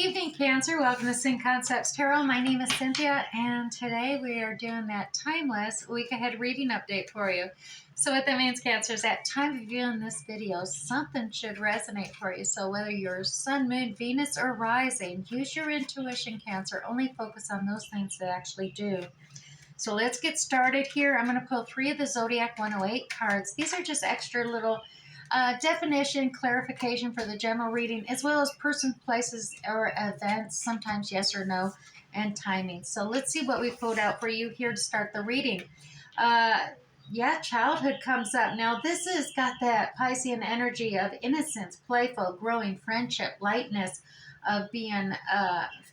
evening, Cancer. Welcome to Syn Concepts Tarot. My name is Cynthia, and today we are doing that timeless week ahead reading update for you. So what that means, Cancer, is at time of viewing this video, something should resonate for you. So whether you're Sun, Moon, Venus, or Rising, use your intuition, Cancer. Only focus on those things that actually do. So let's get started here. I'm going to pull 3 of the Zodiac 108 cards. These are just extra little definition, clarification for the general reading, as well as person, places, or events, sometimes yes or no, and timing. So let's see what we pulled out for you here to start the reading. Yeah, childhood comes up. Now this has got that Piscean energy of innocence, playful, growing, friendship, lightness, of being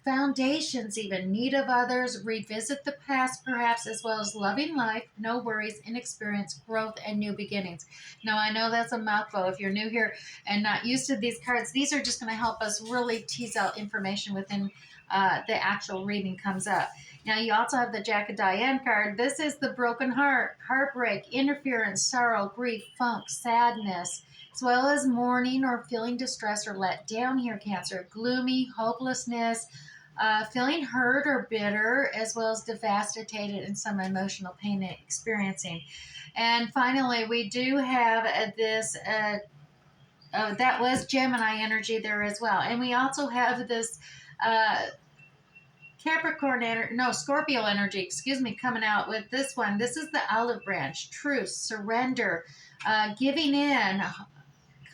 foundations, even need of others, revisit the past perhaps, as well as loving life, no worries, inexperience, growth, and new beginnings. Now I know that's a mouthful. If you're new here and not used to these cards, these are just going to help us really tease out information within the actual reading comes up. Now you also have the Jack of Diane card. This is the broken heart, heartbreak, interference, sorrow, grief, funk, sadness, as well as mourning or feeling distressed or let down here, Cancer. Gloomy, hopelessness, feeling hurt or bitter, as well as devastated and some emotional pain experiencing. And finally, we do have this, that was Gemini energy there as well. And we also have this Scorpio energy, coming out with this one. This is the olive branch, truth, surrender, giving in,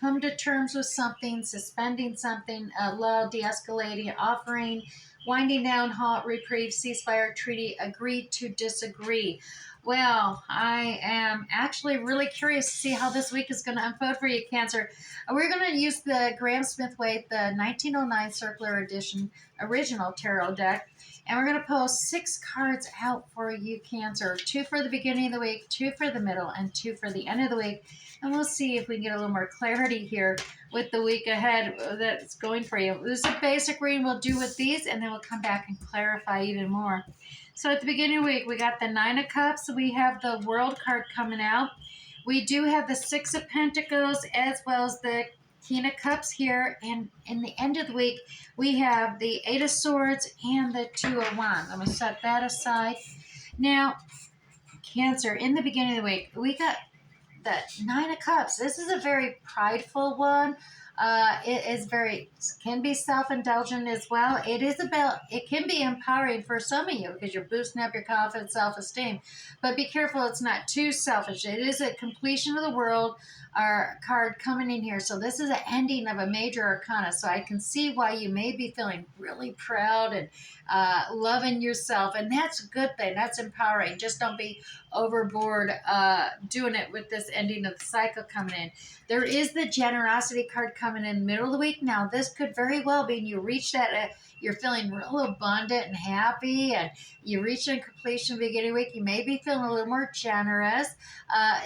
come to terms with something, suspending something, love, de-escalating, offering, winding down, halt, reprieve, ceasefire, treaty, agree to disagree. Well, I am actually really curious to see how this week is going to unfold for you, Cancer. We're going to use the Graham Smith-Waite, the 1909 Circular Edition original tarot deck, and we're going to pull 6 cards out for you, Cancer. 2 for the beginning of the week, 2 for the middle, and 2 for the end of the week. And we'll see if we can get a little more clarity here with the week ahead that's going for you. This is a basic reading we'll do with these, and then we'll come back and clarify even more. So at the beginning of the week, we got the 9 of Cups. We have the World card coming out. We do have the 6 of Pentacles, as well as the King of Cups here. And in the end of the week, we have the 8 of Swords and the 2 of Wands. I'm going to set that aside. Now, Cancer, in the beginning of the week, we got the 9 of Cups. This is a very prideful one. It is can be self-indulgent as well. It can be empowering for some of you because you're boosting up your confidence, self-esteem. But be careful it's not too selfish. It is a completion of the world card coming in here. So this is an ending of a major arcana. So I can see why you may be feeling really proud and loving yourself. And that's a good thing. That's empowering. Just don't be overboard doing it with this ending of the cycle coming in. There is the generosity card coming in the middle of the week. Now, this could very well be you reach that, you're feeling real abundant and happy, and you reach a completion beginning of the week. You may be feeling a little more generous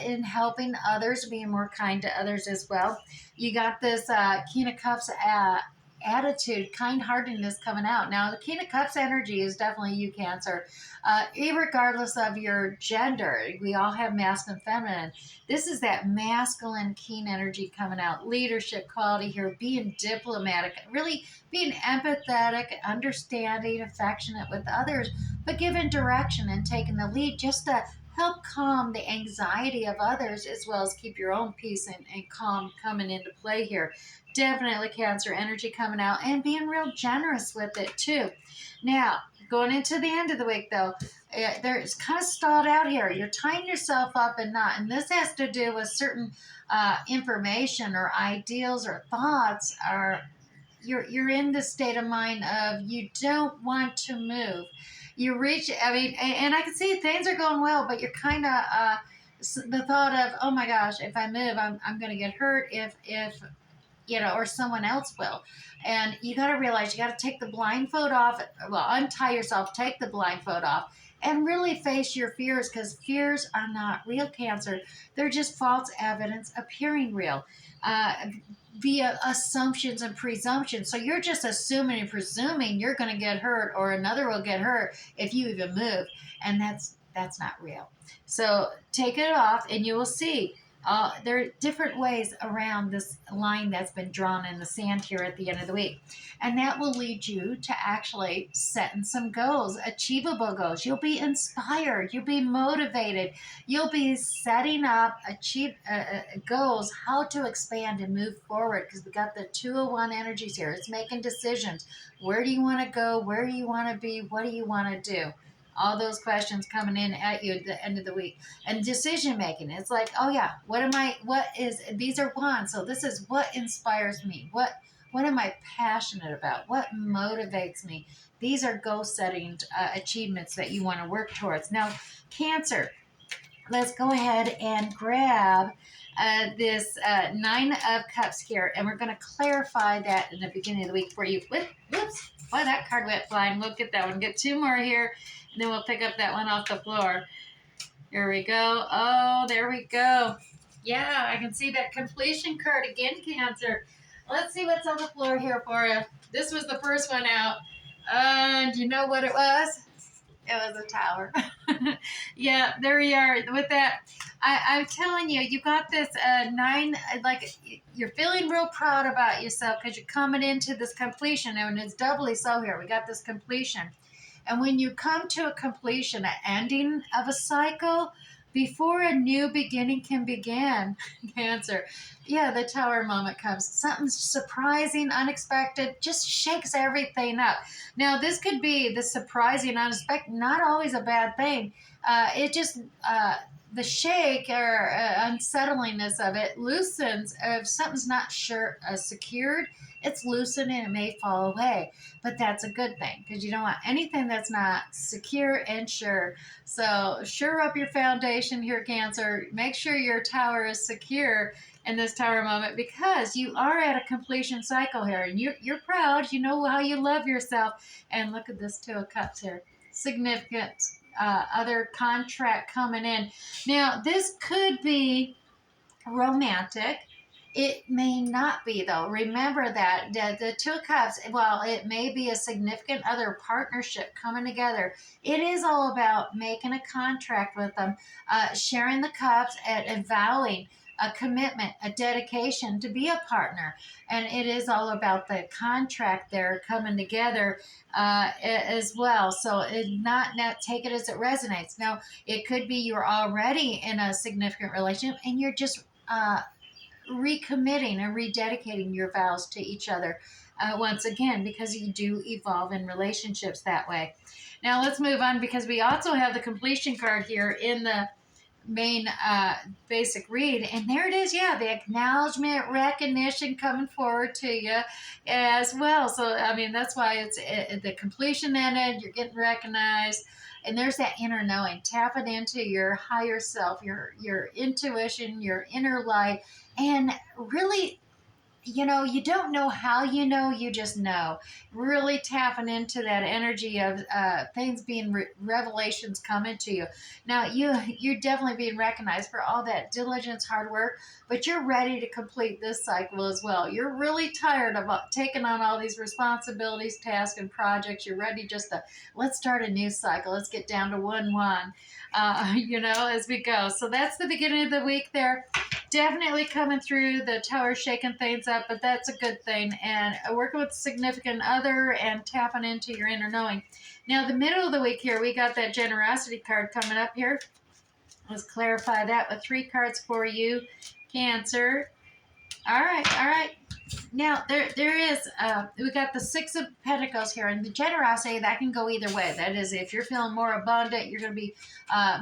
in helping others, being more kind to others as well. You got this King of Cups attitude, kind-heartedness coming out. Now, the King of Cups energy is definitely you, Cancer. Regardless of your gender, we all have masculine and feminine. This is that masculine keen energy coming out. Leadership quality here, being diplomatic, really being empathetic, understanding, affectionate with others, but giving direction and taking the lead just to help calm the anxiety of others, as well as keep your own peace and calm coming into play here. Definitely Cancer energy coming out, and being real generous with it too. Now, going into the end of the week though, it's kind of stalled out here. You're tying yourself up in knot, and this has to do with certain information or ideals or thoughts, or you're in the state of mind of you don't want to move. You reach, and I can see things are going well, but you're kind of the thought of, oh my gosh, if I move, I'm going to get hurt if or someone else will. And you got to realize you got to take the blindfold off. Well, untie yourself, take the blindfold off, and really face your fears, because fears are not real, Cancer. They're just false evidence appearing real via assumptions and presumptions. So you're just assuming and presuming you're going to get hurt or another will get hurt if you even move. And that's not real. So take it off and you will see There are different ways around this line that's been drawn in the sand here at the end of the week. And that will lead you to actually setting some goals, achievable goals. You'll be inspired, you'll be motivated, you'll be setting up goals, how to expand and move forward, because we got the 201 energies here. It's making decisions. Where do you want to go? Where do you want to be? What do you want to do? All those questions coming in at you at the end of the week. And decision making, it's like, oh yeah, these are wands, so this is what inspires me, what am I passionate about, what motivates me. These are goal setting achievements that you want to work towards. Now, Cancer, let's go ahead and grab this Nine of Cups here, and we're going to clarify that in the beginning of the week for you. Whoops, boy, that card went flying. We'll get that one. Get two more here, and then we'll pick up that one off the floor. Here we go. Oh, there we go. Yeah, I can see that completion card again, Cancer. Let's see what's on the floor here for you. This was the first one out. And you know what it was? It was a tower. Yeah, there we are. With that, I'm telling you, you got this nine, like you're feeling real proud about yourself because you're coming into this completion, and it's doubly so here. We got this completion. And when you come to a completion, an ending of a cycle, before a new beginning can begin, Cancer, yeah, the tower moment comes. Something surprising, unexpected, just shakes everything up. Now, this could be the surprising, unexpected, not always a bad thing. It just, the shake or unsettlingness of it loosens. If something's not secured, it's loosened and it may fall away. But that's a good thing because you don't want anything that's not secure and sure. So sure up your foundation here, Cancer. Make sure your tower is secure in this tower moment because you are at a completion cycle here, and you're proud. You know how you love yourself. And look at this Two of Cups here. Significant other contract coming in. Now, this could be romantic. It may not be, though. Remember that the Two of Cups, while it may be a significant other partnership coming together, it is all about making a contract with them, sharing the cups, and vowing a commitment, a dedication to be a partner. And it is all about the contract there coming together as well. So not take it as it resonates. Now, it could be you're already in a significant relationship and you're just recommitting and rededicating your vows to each other once again, because you do evolve in relationships that way. Now let's move on, because we also have the completion card here in the main basic read, and there it is. Yeah, the acknowledgement, recognition coming forward to you as well. So I mean, that's why the completion ended, you're getting recognized, and there's that inner knowing, tapping into your higher self, your intuition, your inner light, and really, you don't know how you just know. Really tapping into that energy of things being revelations coming to you. Now, you're definitely being recognized for all that diligence, hard work, but you're ready to complete this cycle as well. You're really tired of taking on all these responsibilities, tasks, and projects. You're ready just to, let's start a new cycle. Let's get down to 1-1, as we go. So that's the beginning of the week there. Definitely coming through the tower, shaking things up, but that's a good thing. And working with a significant other and tapping into your inner knowing. Now, the middle of the week here, we got that generosity card coming up here. Let's clarify that with 3 cards for you, Cancer. All right. Now, there is, we got the 6 of Pentacles here, and the generosity, that can go either way. That is, if you're feeling more abundant, you're going to be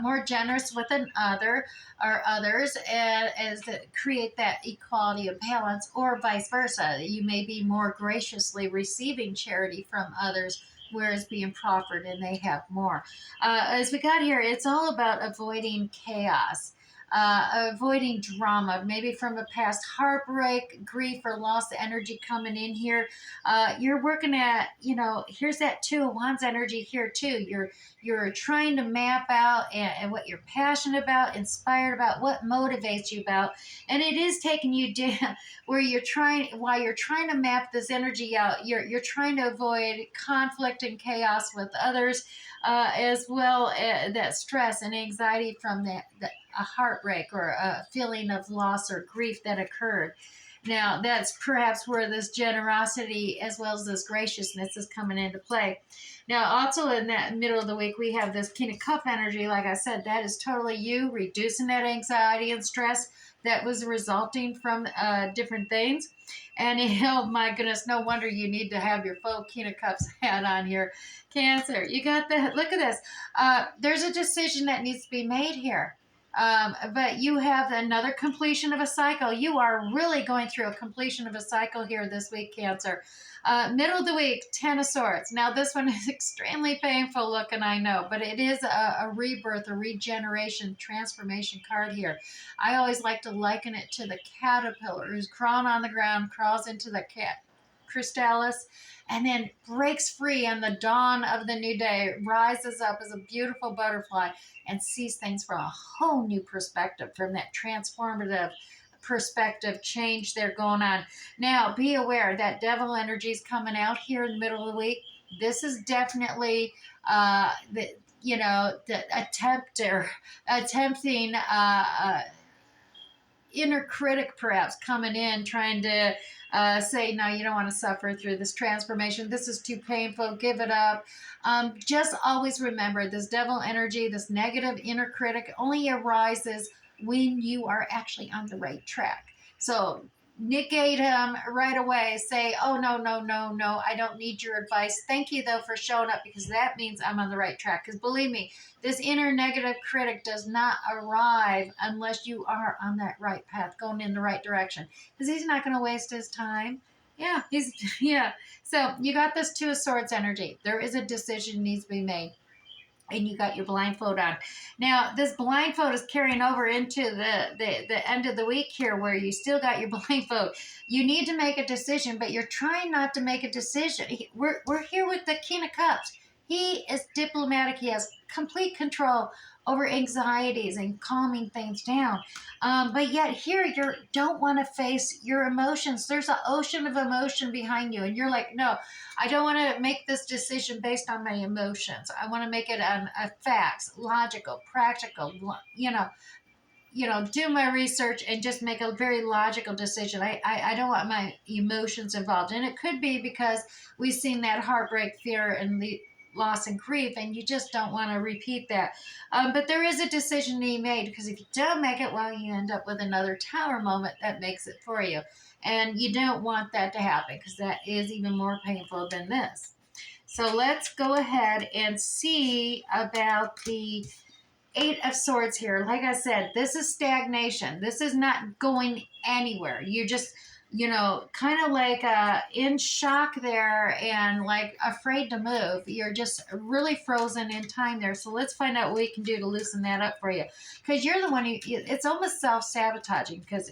more generous with an other or others, as to create that equality of balance, or vice versa. You may be more graciously receiving charity from others, whereas being proffered and they have more. As we got here, it's all about avoiding chaos. Avoiding drama, maybe from a past heartbreak, grief, or lost energy coming in here. You're working at, here's that Two of Wands energy here too. You're trying to map out and what you're passionate about, inspired about, what motivates you about, and it is taking you down where while you're trying to map this energy out, you're trying to avoid conflict and chaos with others, as well as that stress and anxiety from that a heartbreak or a feeling of loss or grief that occurred. Now, that's perhaps where this generosity as well as this graciousness is coming into play. Now, also in that middle of the week, we have this King of Cup energy. Like I said, that is totally you reducing that anxiety and stress that was resulting from different things. And oh my goodness, no wonder you need to have your full King of Cups hat on here. Cancer, you got the, look at this. There's a decision that needs to be made here. But you have another completion of a cycle. You are really going through a completion of a cycle here this week, Cancer. Middle of the week, Ten of Swords. Now, this one is extremely painful looking, I know, but it is a rebirth, a regeneration, transformation card here. I always like to liken it to the caterpillar who's crawling on the ground, crawls into the chrysalis, and then breaks free on the dawn of the new day, rises up as a beautiful butterfly, and sees things from a whole new perspective, from that transformative perspective change there going on. Now, be aware that devil energy is coming out here in the middle of the week. This is definitely the attempting inner critic perhaps coming in trying to say, no, you don't want to suffer through this transformation. This is too painful. Give it up. Just always remember this devil energy, this negative inner critic only arises when you are actually on the right track. So negate him right away. Say, oh, no, no, no, no, I don't need your advice. Thank you, though, for showing up, because that means I'm on the right track. Because believe me, this inner negative critic does not arrive unless you are on that right path, going in the right direction. Because he's not going to waste his time. Yeah. So you got this Two of Swords energy. There is a decision needs to be made. And you got your blindfold on. Now, this blindfold is carrying over into the end of the week here where you still got your blindfold. You need to make a decision, but you're trying not to make a decision. We're here with the King of Cups. He is diplomatic. He has complete control over anxieties and calming things down. But yet here you don't want to face your emotions. There's an ocean of emotion behind you. And you're like, no, I don't want to make this decision based on my emotions. I want to make it on facts, logical, practical, do my research and just make a very logical decision. I don't want my emotions involved. And it could be because we've seen that heartbreak, fear, and the loss and grief, and you just don't want to repeat that. But there is a decision to be made, because if you don't make it, well, you end up with another tower moment that makes it for you. And you don't want that to happen, because that is even more painful than this. So let's go ahead and see about the Eight of Swords here. Like I said, this is stagnation. This is not going anywhere. You're just, kind of like in shock there and like afraid to move. You're just really frozen in time there. So let's find out what we can do to loosen that up for you. Because you're the one it's almost self-sabotaging, because,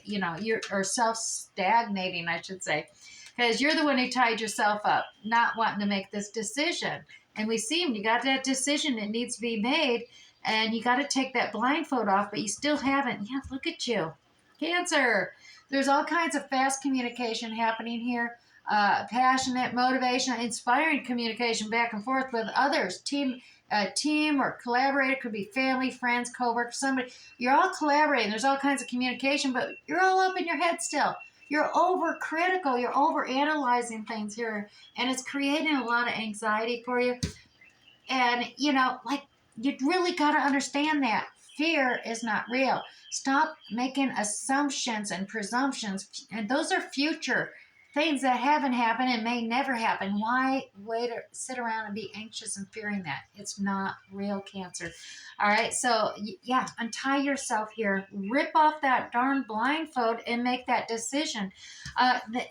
or self-stagnating, I should say. Because you're the one who tied yourself up, not wanting to make this decision. And we see you got that decision that needs to be made. And you got to take that blindfold off, but you still haven't. Yeah, look at you. Cancer. There's all kinds of fast communication happening here. Passionate, motivation, inspiring communication back and forth with others. Team or collaborator, could be family, friends, coworkers, somebody. You're all collaborating. There's all kinds of communication, but you're all up in your head still. You're overcritical. You're overanalyzing things here, and it's creating a lot of anxiety for you. And, you really got to understand that fear is not real. Stop making assumptions and presumptions. And those are future things that haven't happened and may never happen. Why sit around and be anxious and fearing that? It's not real, Cancer. All right. So, untie yourself here. Rip off that darn blindfold and make that decision.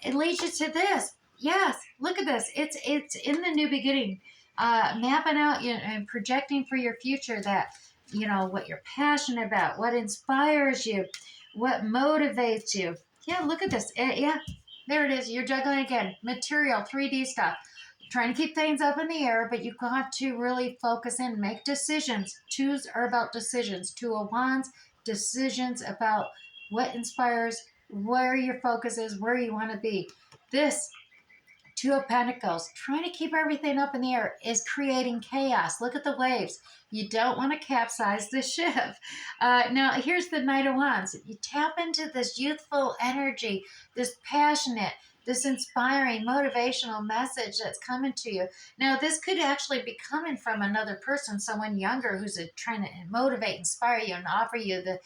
It leads you to this. Yes. Look at this. It's in the new beginning. Mapping out and projecting for your future that, what you're passionate about, what inspires you, what motivates you. Yeah, look at this. There it is. You're juggling again. Material, 3D stuff. Trying to keep things up in the air, but you've got to really focus in, make decisions. Twos are about decisions. Two of Wands, decisions about what inspires, where your focus is, where you want to be. This Two of Pentacles, trying to keep everything up in the air is creating chaos. Look at the waves. You don't want to capsize the ship. Now, here's the Knight of Wands. You tap into this youthful energy, this passionate, this inspiring, motivational message that's coming to you. Now, this could actually be coming from another person, someone younger who's trying to motivate, inspire you, and offer you the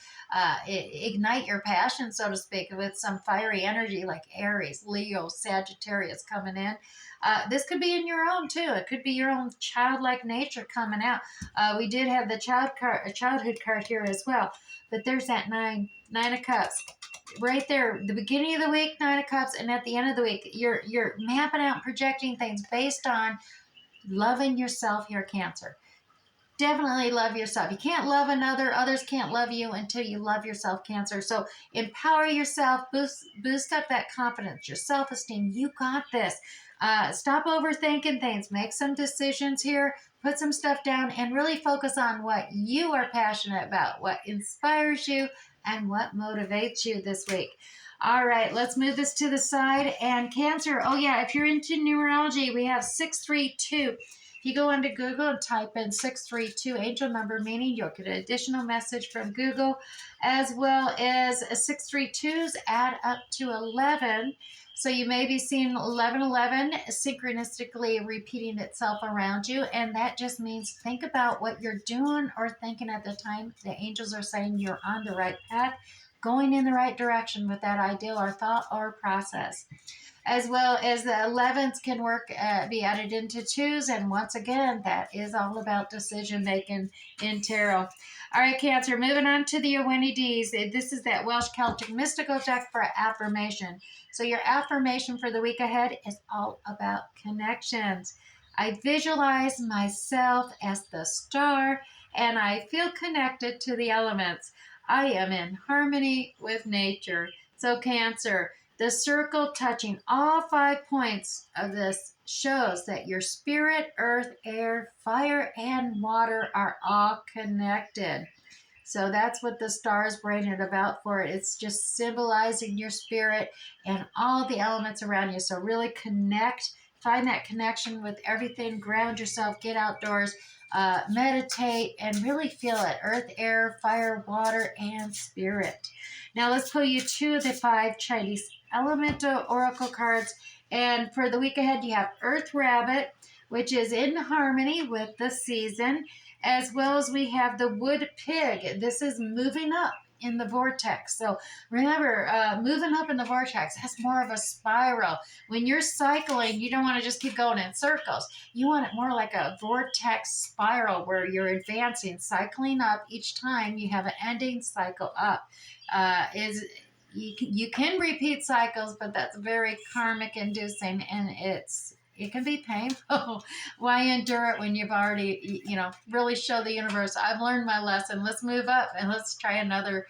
ignite your passion, so to speak, with some fiery energy like Aries, Leo, Sagittarius coming in. This could be in your own too. It could be your own childlike nature coming out. We did have the childhood card here as well, but there's that nine of cups right there, the beginning of the week, Nine of Cups, and at the end of the week, you're mapping out, projecting things based on loving yourself, your Cancer. Definitely love yourself. You can't love another. Others can't love you until you love yourself, Cancer. So empower yourself, boost up that confidence, your self-esteem. You got this. Stop overthinking things. Make some decisions here. Put some stuff down and really focus on what you are passionate about, what inspires you, and what motivates you this week. All right, let's move this to the side. And Cancer, oh yeah, if you're into numerology, we have 632. If you go onto Google and type in 632 angel number meaning, you'll get an additional message from Google, as well as 632s add up to 11. So you may be seeing 1111 synchronistically repeating itself around you, and that just means think about what you're doing or thinking at the time. The angels are saying you're on the right path, going in the right direction with that ideal or thought or process. As well as the 11s can be added into 2s, and once again, that is all about decision making in tarot. All right, Cancer, moving on to the Owini D's. This is that Welsh Celtic mystical deck for affirmation. So your affirmation for the week ahead is all about connections. I visualize myself as the star, and I feel connected to the elements. I am in harmony with nature. So Cancer, the circle touching all 5 points of this shows that your spirit, earth, air, fire, and water are all connected. So that's what the stars bring it about for it. It's just symbolizing your spirit and all the elements around you. So really connect, find that connection with everything, ground yourself, get outdoors, meditate, and really feel it. Earth, air, fire, water, and spirit. Now let's pull you 2 of the 5 Chinese Elemental Oracle cards. And for the week ahead, you have Earth Rabbit, which is in harmony with the season, as well as we have the Wood Pig. This is moving up in the vortex. So remember, moving up in the vortex, that's more of a spiral. When you're cycling, you don't want to just keep going in circles. You want it more like a vortex spiral where you're advancing, cycling up. Each time you have an ending cycle up. You can repeat cycles, but that's very karmic inducing, and it can be painful. Why endure it when you've already, really show the universe, I've learned my lesson. Let's move up and let's try another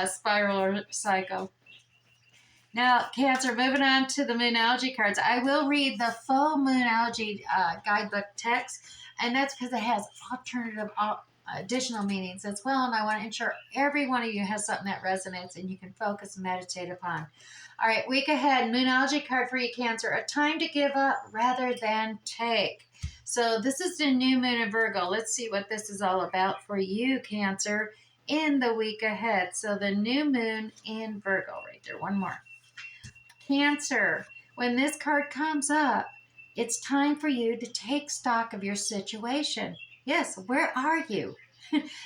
spiral or cycle. Now, Cancer, moving on to the Moonology cards. I will read the full Moonology guidebook text, and that's because it has alternative additional meanings as well, and I want to ensure every one of you has something that resonates and you can focus and meditate upon. All right, week ahead, Moonology card for you, Cancer. A time to give up rather than take. So this is the new moon in Virgo. Let's see what this is all about for you, Cancer, in the week ahead. So the new moon in Virgo right there. One more. Cancer, when this card comes up, it's time for you to take stock of your situation. Yes, where are you?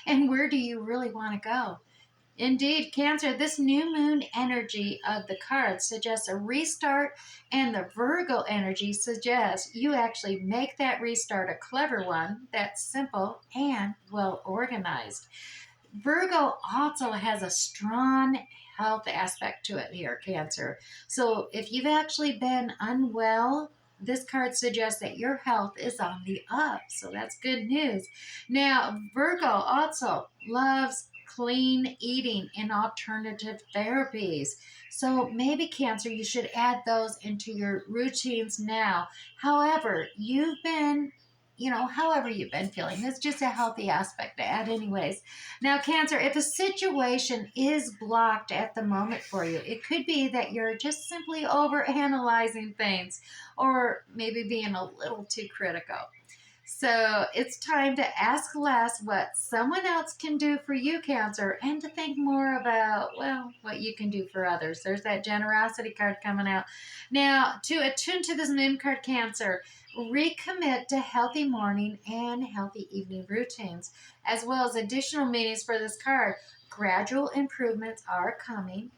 And where do you really want to go? Indeed, Cancer, this new moon energy of the cards suggests a restart, and the Virgo energy suggests you actually make that restart a clever one that's simple and well organized. Virgo also has a strong health aspect to it here, Cancer. So if you've actually been unwell, this card suggests that your health is on the up. So that's good news. Now, Virgo also loves clean eating and alternative therapies. So maybe, Cancer, you should add those into your routines now. However, you've been however you've been feeling. It's just a healthy aspect to add, anyways. Now, Cancer, if a situation is blocked at the moment for you, it could be that you're just simply over analyzing things or maybe being a little too critical. So it's time to ask less what someone else can do for you, Cancer, and to think more about, well, what you can do for others. There's that generosity card coming out. Now, to attune to this moon card, Cancer, recommit to healthy morning and healthy evening routines, as well as additional meanings for this card. Gradual improvements are coming.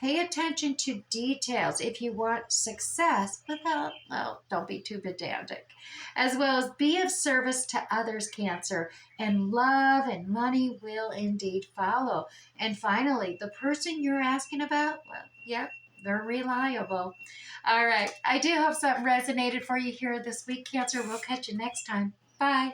Pay attention to details if you want success without, well, don't be too pedantic, as well as be of service to others, Cancer, and love and money will indeed follow. And finally, the person you're asking about, well, yep, they're reliable. All right, I do hope something resonated for you here this week, Cancer. We'll catch you next time. Bye.